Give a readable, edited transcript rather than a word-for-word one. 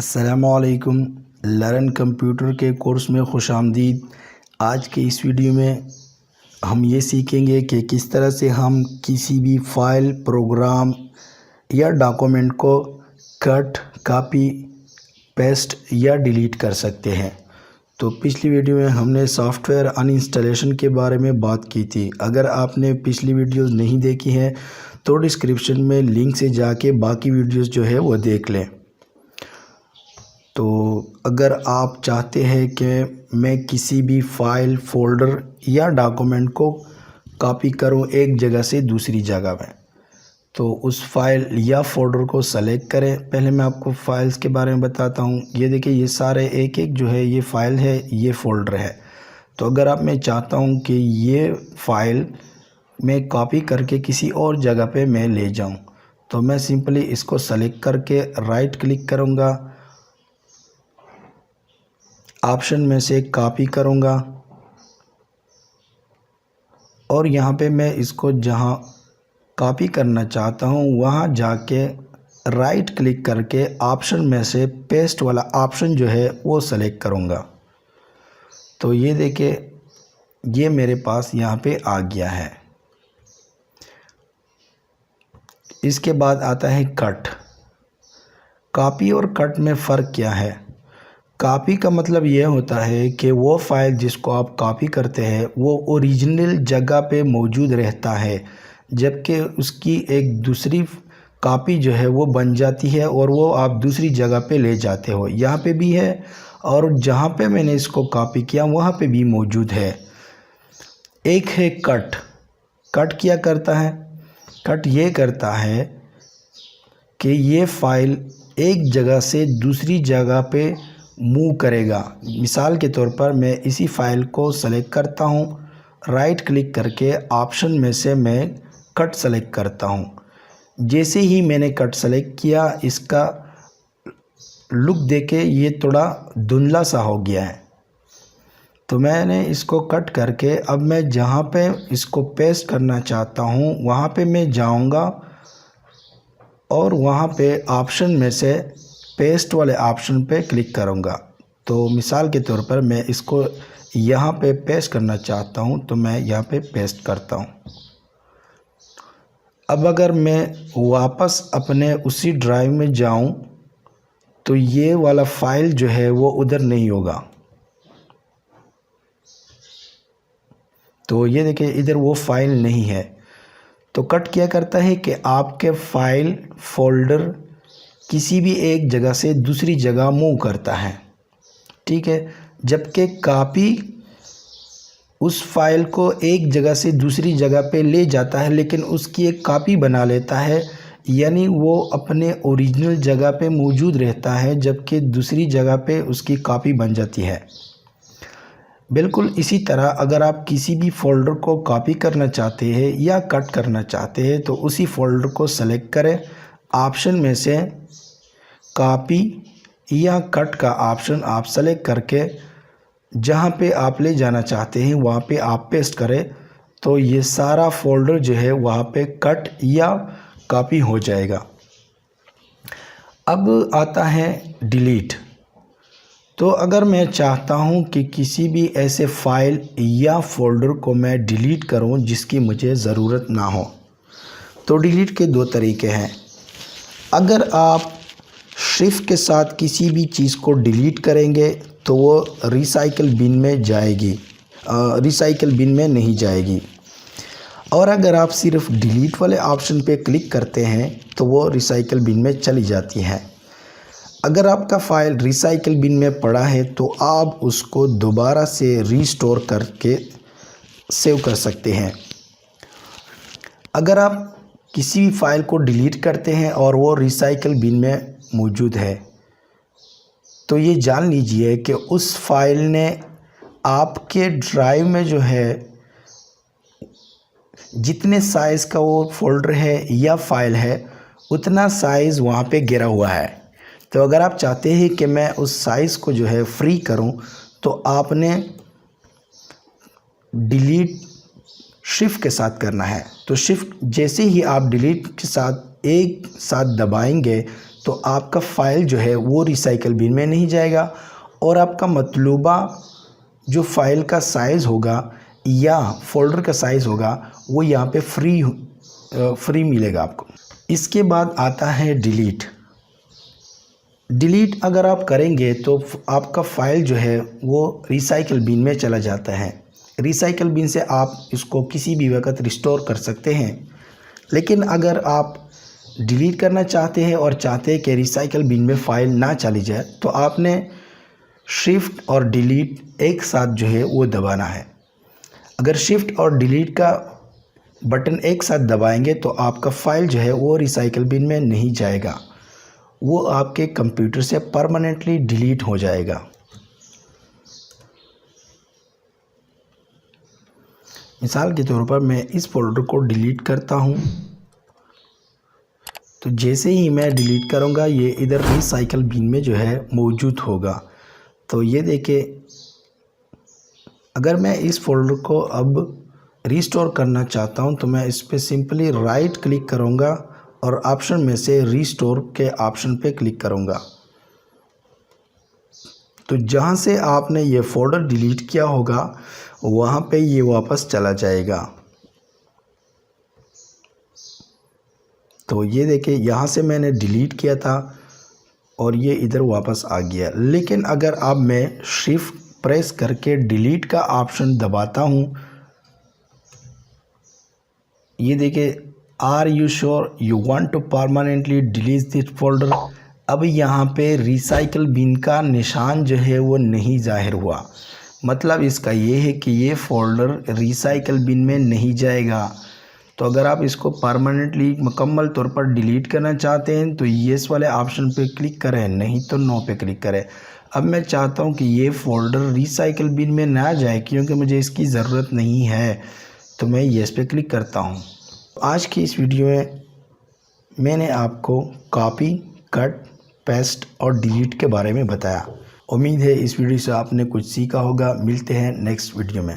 अस्सलामुअलैकुम। Learn computer के course में खुशामदीद। आज के इस वीडियो में हम ये सीखेंगे कि किस तरह से हम किसी भी फ़ाइल, प्रोग्राम या डॉक्यूमेंट को कट, कॉपी, पेस्ट या डिलीट कर सकते हैं। तो पिछली वीडियो में हमने सॉफ्टवेयर अनइंस्टॉलेशन के बारे में बात की थी। अगर आपने पिछली वीडियोस नहीं देखी हैं तो डिस्क्रिप्शन में लिंक से जाके बाकी वीडियोस जो है वो देख लें। तो अगर आप चाहते हैं कि मैं किसी भी फ़ाइल, फ़ोल्डर या डॉक्यूमेंट को कॉपी करूं एक जगह से दूसरी जगह में, तो उस फ़ाइल या फ़ोल्डर को सेलेक्ट करें। पहले मैं आपको फ़ाइल्स के बारे में बताता हूं। ये देखिए, ये सारे एक एक जो है ये फ़ाइल है, ये फ़ोल्डर है। तो अगर आप मैं चाहता हूं कि ये फ़ाइल मैं कॉपी करके किसी और जगह पे मैं ले जाऊं, तो मैं सिंपली इसको सेलेक्ट करके राइट क्लिक करूँगा, ऑप्शन में से कॉपी करूँगा और यहाँ पे मैं इसको जहाँ कॉपी करना चाहता हूँ वहाँ जाके राइट क्लिक करके ऑप्शन में से पेस्ट वाला ऑप्शन जो है वो सेलेक्ट करूँगा। तो ये देखिए, ये मेरे पास यहाँ पे आ गया है। इसके बाद आता है कट। कॉपी और कट में फ़र्क क्या है? कॉपी का मतलब ये होता है कि वो फ़ाइल जिसको आप कॉपी करते हैं वो ओरिजिनल जगह पे मौजूद रहता है, जबकि उसकी एक दूसरी कॉपी जो है वो बन जाती है और वो आप दूसरी जगह पे ले जाते हो। यहाँ पे भी है और जहाँ पे मैंने इसको कॉपी किया वहाँ पे भी मौजूद है। एक है कट। कट क्या करता है? कट ये करता है कि ये फ़ाइल एक जगह से दूसरी जगह पे मूव करेगा। मिसाल के तौर पर मैं इसी फ़ाइल को सेलेक्ट करता हूँ, राइट क्लिक करके ऑप्शन में से मैं कट सेलेक्ट करता हूँ। जैसे ही मैंने कट सेलेक्ट किया, इसका लुक देके ये थोड़ा धुंधला सा हो गया है। तो मैंने इसको कट करके अब मैं जहाँ पे इसको पेस्ट करना चाहता हूँ वहाँ पे मैं जाऊँगा और वहाँ पे ऑप्शन में से पेस्ट वाले ऑप्शन पे क्लिक करूँगा। तो मिसाल के तौर पर मैं इसको यहाँ पे पेस्ट करना चाहता हूँ, तो मैं यहाँ पे पेस्ट करता हूँ। अब अगर मैं वापस अपने उसी ड्राइव में जाऊँ तो ये वाला फ़ाइल जो है वो उधर नहीं होगा। तो ये देखिए, इधर वो फ़ाइल नहीं है। तो कट क्या करता है कि आपके फ़ाइल, फ़ोल्डर किसी भी एक जगह से दूसरी जगह मूव करता है, ठीक है। जबकि कॉपी उस फाइल को एक जगह से दूसरी जगह पे ले जाता है, लेकिन उसकी एक कॉपी बना लेता है, यानी वो अपने ओरिजिनल जगह पे मौजूद रहता है, जबकि दूसरी जगह पे उसकी कॉपी बन जाती है। बिल्कुल इसी तरह अगर आप किसी भी फ़ोल्डर को कॉपी करना चाहते हैं या कट करना चाहते हैं तो उसी फ़ोल्डर को सेलेक्ट करें, ऑप्शन में से कॉपी या कट का ऑप्शन आप सेलेक्ट करके जहाँ पे आप ले जाना चाहते हैं वहाँ पे आप पेस्ट करें, तो ये सारा फ़ोल्डर जो है वहाँ पे कट या कॉपी हो जाएगा। अब आता है डिलीट। तो अगर मैं चाहता हूँ कि किसी भी ऐसे फ़ाइल या फ़ोल्डर को मैं डिलीट करूँ जिसकी मुझे ज़रूरत ना हो, तो डिलीट के दो तरीके हैं। अगर आप शिफ्ट के साथ किसी भी चीज़ को डिलीट करेंगे तो वो रिसाइकल बिन में जाएगी, रिसाइकल बिन में नहीं जाएगी। और अगर आप सिर्फ डिलीट वाले ऑप्शन पे क्लिक करते हैं तो वो रिसाइकल बिन में चली जाती है। अगर आपका फ़ाइल रिसाइकल बिन में पड़ा है तो आप उसको दोबारा से रीस्टोर करके सेव कर सकते हैं। अगर आप किसी भी फ़ाइल को डिलीट करते हैं और वो रिसाइकल बिन में मौजूद है तो ये जान लीजिए कि उस फाइल ने आपके ड्राइव में जो है जितने साइज़ का वो फ़ोल्डर है या फाइल है उतना साइज़ वहाँ पे गिरा हुआ है। तो अगर आप चाहते हैं कि मैं उस साइज़ को जो है फ्री करूँ तो आपने डिलीट शिफ्ट के साथ करना है। तो शिफ्ट जैसे ही आप डिलीट के साथ एक साथ दबाएंगे तो आपका फ़ाइल जो है वो रिसाइकल बिन में नहीं जाएगा और आपका मतलूबा जो फ़ाइल का साइज़ होगा या फ़ोल्डर का साइज़ होगा वो यहाँ पे फ्री मिलेगा आपको। इसके बाद आता है डिलीट। डिलीट अगर आप करेंगे तो आपका फ़ाइल जो है वो रिसाइकल बिन में चला जाता है। रिसाइकल बिन से आप इसको किसी भी वक्त रिस्टोर कर सकते हैं। लेकिन अगर आप डिलीट करना चाहते हैं और चाहते हैं कि रिसाइकल बिन में फ़ाइल ना चली जाए तो आपने शिफ्ट और डिलीट एक साथ जो है वो दबाना है। अगर शिफ्ट और डिलीट का बटन एक साथ दबाएंगे तो आपका फ़ाइल जो है वो रिसाइकल बिन में नहीं जाएगा, वो आपके कंप्यूटर से परमानेंटली डिलीट हो जाएगा। मिसाल के तौर पर मैं इस फोल्डर को डिलीट करता हूँ, तो जैसे ही मैं डिलीट करूँगा ये इधर रिसाइकल बिन में जो है मौजूद होगा। तो ये देखिए, अगर मैं इस फोल्डर को अब रिस्टोर करना चाहता हूँ तो मैं इस पर सिंपली राइट क्लिक करूँगा और ऑप्शन में से रिस्टोर के ऑप्शन पे क्लिक करूँगा। तो जहाँ से आपने ये फोल्डर डिलीट किया होगा वहाँ पे ये वापस चला जाएगा। तो ये देखिए, यहाँ से मैंने डिलीट किया था और ये इधर वापस आ गया। लेकिन अगर अब मैं शिफ्ट प्रेस करके डिलीट का ऑप्शन दबाता हूँ, ये देखिए, are you sure you want to permanently delete this folder. अब यहाँ पे रिसाइकल बिन का निशान जो है वो नहीं ज़ाहिर हुआ। मतलब इसका ये है कि ये फ़ोल्डर रिसाइकल बिन में नहीं जाएगा। तो अगर आप इसको परमानेंटली मुकम्मल तौर पर डिलीट करना चाहते हैं तो येस वाले ऑप्शन पे क्लिक करें, नहीं तो नो पे क्लिक करें। अब मैं चाहता हूँ कि ये फ़ोल्डर रिसाइकल बिन में ना जाए क्योंकि मुझे इसकी ज़रूरत नहीं है, तो मैं येस पे क्लिक करता हूँ। आज की इस वीडियो में मैंने आपको कॉपी, कट, पेस्ट और डिलीट के बारे में बताया। उम्मीद है इस वीडियो से आपने कुछ सीखा होगा। मिलते हैं नेक्स्ट वीडियो में।